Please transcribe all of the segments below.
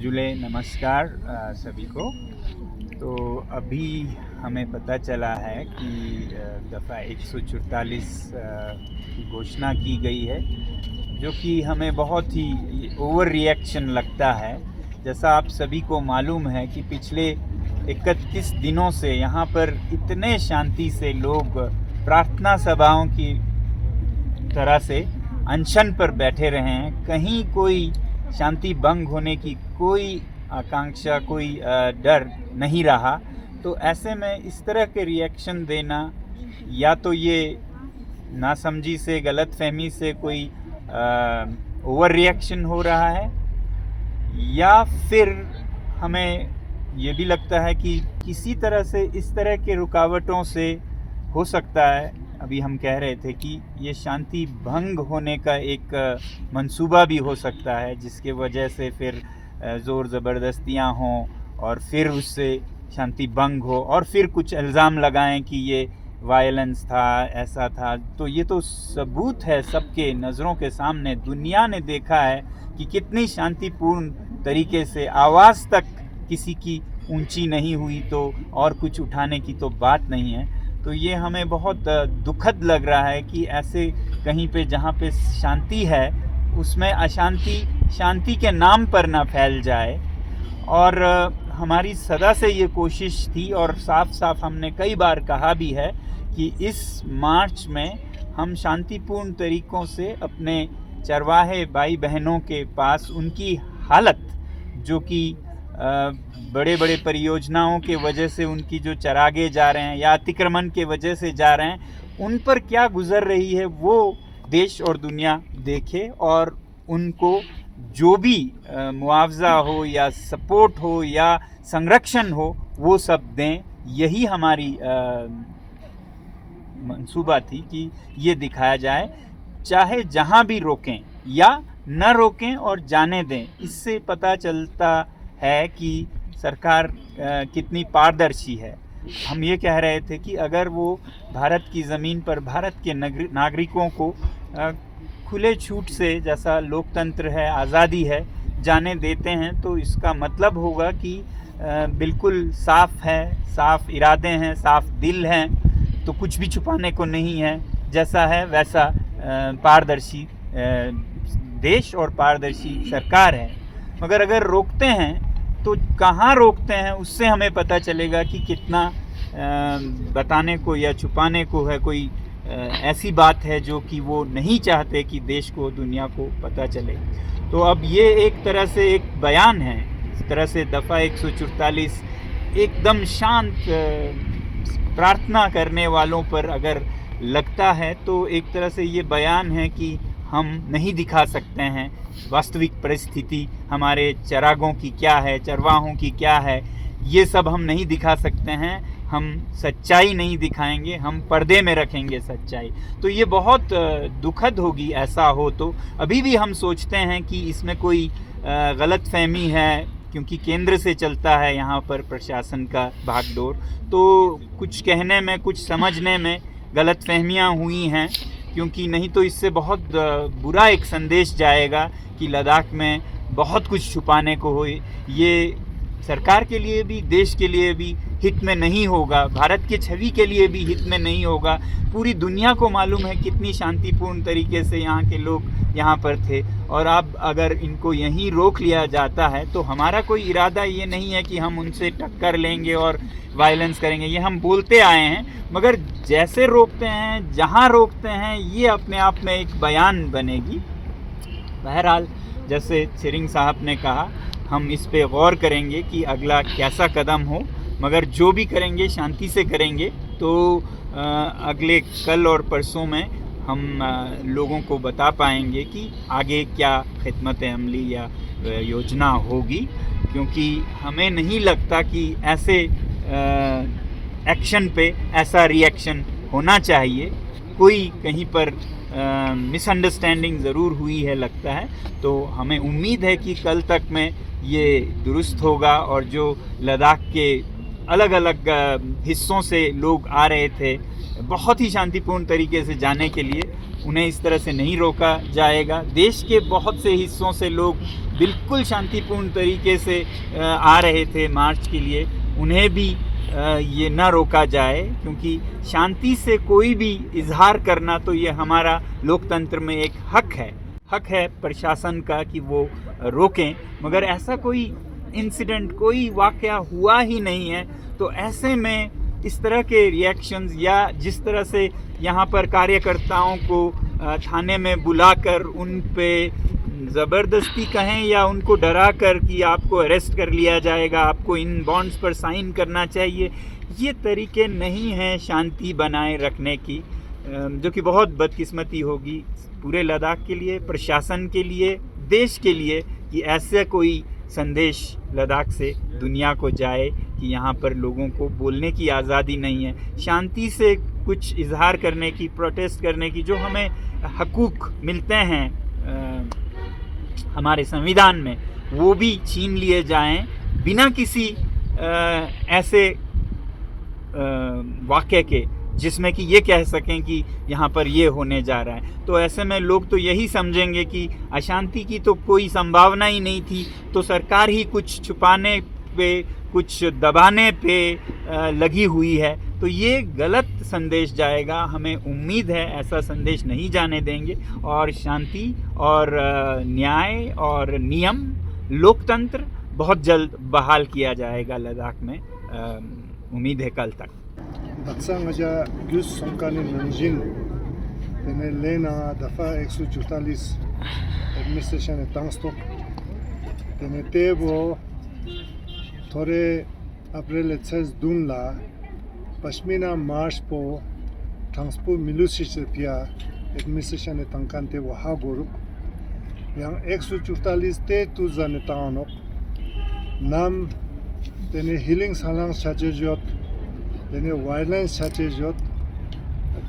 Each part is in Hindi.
मंजुले नमस्कार सभी को। तो अभी हमें पता चला है कि दफ़ा 144 की घोषणा की गई है, जो कि हमें बहुत ही ओवर रिएक्शन लगता है। जैसा आप सभी को मालूम है कि पिछले 31 दिनों से यहाँ पर इतने शांति से लोग प्रार्थना सभाओं की तरह से अनशन पर बैठे रहे हैं। कहीं कोई शांति भंग होने की कोई आकांक्षा, कोई डर नहीं रहा। तो ऐसे में इस तरह के रिएक्शन देना, या तो ये नासमझी से, गलतफहमी से कोई ओवर रिएक्शन हो रहा है, या फिर हमें ये भी लगता है कि किसी तरह से इस तरह के रुकावटों से हो सकता है, अभी हम कह रहे थे कि ये शांति भंग होने का एक मंसूबा भी हो सकता है, जिसके वजह से फिर ज़ोर ज़बरदस्तियाँ हों और फिर उससे शांति भंग हो और फिर कुछ इल्ज़ाम लगाएं कि ये वायलेंस था, ऐसा था। तो ये तो सबूत है सबके नज़रों के सामने। दुनिया ने देखा है कि कितनी शांतिपूर्ण तरीके से आवाज़ तक किसी की ऊंची नहीं हुई, तो और कुछ उठाने की तो बात नहीं है। तो ये हमें बहुत दुखद लग रहा है कि ऐसे कहीं पे जहाँ पे शांति है उसमें अशांति शांति के नाम पर ना फैल जाए। और हमारी सदा से ये कोशिश थी और साफ साफ हमने कई बार कहा भी है कि इस मार्च में हम शांतिपूर्ण तरीक़ों से अपने चरवाहे भाई बहनों के पास उनकी हालत, जो कि बड़े बड़े परियोजनाओं के वजह से उनकी जो चरागे जा रहे हैं या अतिक्रमण के वजह से जा रहे हैं, उन पर क्या गुज़र रही है वो देश और दुनिया देखे और उनको जो भी मुआवजा हो या सपोर्ट हो या संरक्षण हो वो सब दें। यही हमारी मंसूबा थी कि ये दिखाया जाए, चाहे जहाँ भी रोकें या न रोकें और जाने दें। इससे पता चलता है कि सरकार कितनी पारदर्शी है। हम ये कह रहे थे कि अगर वो भारत की ज़मीन पर भारत के नागरिकों को खुले छूट से, जैसा लोकतंत्र है, आज़ादी है, जाने देते हैं, तो इसका मतलब होगा कि बिल्कुल साफ़ है, साफ़ इरादे हैं, साफ़ दिल हैं, तो कुछ भी छुपाने को नहीं है। जैसा है वैसा पारदर्शी देश और पारदर्शी सरकार है। मगर अगर रोकते हैं तो कहाँ रोकते हैं, उससे हमें पता चलेगा कि कितना बताने को या छुपाने को है। कोई ऐसी बात है जो कि वो नहीं चाहते कि देश को, दुनिया को पता चले। तो अब ये एक तरह से एक बयान है। इस तरह से दफ़ा 144 एकदम शांत प्रार्थना करने वालों पर अगर लगता है, तो एक तरह से ये बयान है कि हम नहीं दिखा सकते हैं वास्तविक परिस्थिति हमारे चरागों की क्या है, चरवाहों की क्या है, ये सब हम नहीं दिखा सकते हैं। हम सच्चाई नहीं दिखाएंगे, हम पर्दे में रखेंगे सच्चाई। तो ये बहुत दुखद होगी ऐसा हो। तो अभी भी हम सोचते हैं कि इसमें कोई गलतफहमी है, क्योंकि केंद्र से चलता है यहाँ पर प्रशासन का भागदौड़। तो कुछ कहने में, कुछ समझने में गलतफहमियाँ हुई हैं, क्योंकि नहीं तो इससे बहुत बुरा एक संदेश जाएगा कि लद्दाख में बहुत कुछ छुपाने को हो। ये सरकार के लिए भी, देश के लिए भी हित में नहीं होगा, भारत के छवि के लिए भी हित में नहीं होगा। पूरी दुनिया को मालूम है कितनी शांतिपूर्ण तरीके से यहाँ के लोग यहाँ पर थे, और अब अगर इनको यहीं रोक लिया जाता है तो हमारा कोई इरादा ये नहीं है कि हम उनसे टक्कर लेंगे और वायलेंस करेंगे। ये हम बोलते आए हैं, मगर जैसे रोकते हैं, जहाँ रोकते हैं, ये अपने आप में एक बयान बनेगी। बहरहाल, जैसे शेरिंग साहब ने कहा, हम इस पे गौर करेंगे कि अगला कैसा कदम हो, मगर जो भी करेंगे शांति से करेंगे। तो अगले कल और परसों में हम लोगों को बता पाएंगे कि आगे क्या खिदमत अमली या योजना होगी, क्योंकि हमें नहीं लगता कि ऐसे एक्शन पे ऐसा रिएक्शन होना चाहिए। कोई कहीं पर मिसअंडरस्टैंडिंग ज़रूर हुई है लगता है। तो हमें उम्मीद है कि कल तक में ये दुरुस्त होगा, और जो लद्दाख के अलग अलग हिस्सों से लोग आ रहे थे बहुत ही शांतिपूर्ण तरीके से जाने के लिए, उन्हें इस तरह से नहीं रोका जाएगा। देश के बहुत से हिस्सों से लोग बिल्कुल शांतिपूर्ण तरीके से आ रहे थे मार्च के लिए, उन्हें भी ये ना रोका जाए, क्योंकि शांति से कोई भी इजहार करना तो ये हमारा लोकतंत्र में एक हक है प्रशासन का कि वो रोकें। मगर ऐसा कोई इंसिडेंट, कोई वाकया हुआ ही नहीं है, तो ऐसे में इस तरह के रिएक्शंस या जिस तरह से यहाँ पर कार्यकर्ताओं को थाने में बुलाकर उन पे ज़बरदस्ती कहें या उनको डरा कर कि आपको अरेस्ट कर लिया जाएगा, आपको इन बॉन्ड्स पर साइन करना चाहिए, ये तरीके नहीं हैं शांति बनाए रखने की, जो कि बहुत बदकिस्मती होगी पूरे लद्दाख के लिए, प्रशासन के लिए, देश के लिए, कि ऐसा कोई संदेश लद्दाख से दुनिया को जाए कि यहाँ पर लोगों को बोलने की आज़ादी नहीं है, शांति से कुछ इजहार करने की, प्रोटेस्ट करने की, जो हमें हकूक़ मिलते हैं हमारे संविधान में, वो भी छीन लिए जाएं बिना किसी ऐसे वाक़ये के जिसमें कि ये कह सकें कि यहाँ पर ये होने जा रहा है। तो ऐसे में लोग तो यही समझेंगे कि अशांति की तो कोई संभावना ही नहीं थी, तो सरकार ही कुछ छुपाने पे, कुछ दबाने पे लगी हुई है। तो ये गलत संदेश जाएगा, हमें उम्मीद है ऐसा संदेश नहीं जाने देंगे, और शांति और न्याय और नियम, लोकतंत्र बहुत जल्द बहाल किया जाएगा लद्दाख में, उम्मीद है कल तक। बक्सांगजा गुस संकानी नंजिन तेने लेना दफा 144 एडमिनिस्ट्रेशन तंगस्टोक तेने तेबो थोड़े अप्रैल 6 दून ला पश्मीना मार्च पो ट्रांसपो मिलुसिस पिया एडमिनिस्ट्रेशन तंकान ते वो हा गोरु yang 144 te tu zane taanok nam tene healing salang chachejot tene wildlands chachejot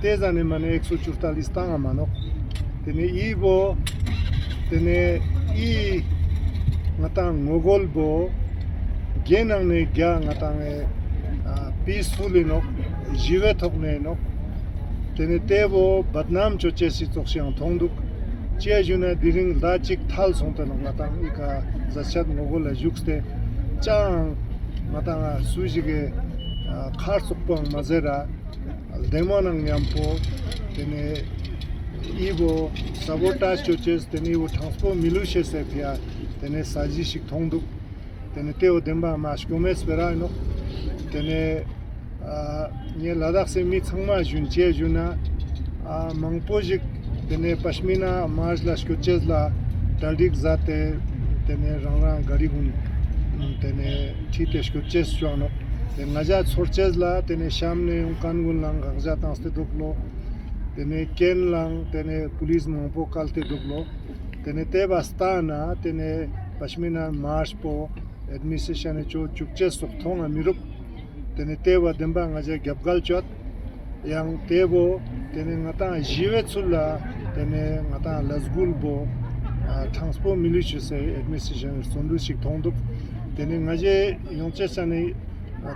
te zane mane 144 tanga manok tene ibo tene I ngatang ngogol bo genang ne gya ngatang peaceful inok jive thokne inok tene tebo badnam choche si toksyang thongduk chia juna diring lachik thal songta no ngatang ika zashat ngogol jukste chang matanga sujige khar sukpang mazera demonang nyampo tene ibo sabotage choches tene ibo transpo milushe se pia tene sajishik thongduk tene teo demba mashkomes berano tene nye ladakh se mi changma jun chia juna mangpojik tene pashmina marj la shkoches la daldik zate tene rangrang garigun tene chite shkoches chuano tene najat sorches la tene shamne unkangun lang gagza tanste doklo tene ken lang tene police mangpo kalte doklo tene te bastana tene pashmina marj po administration cho chukches sok thonga mirup tene te wa demba ngaje gyapgal chot yang tebo tene ngata jive chula tene ngata lasgul bo transpo militia se administration sondu sik thongduk tene ngaje yongche sane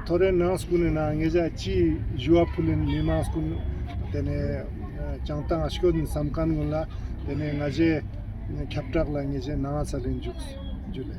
thore nas kunena ngeja chi juwa pulin limas kun tene changtang ashkodin samkan gulla tene ngaje khaptak la ngeje na salin jule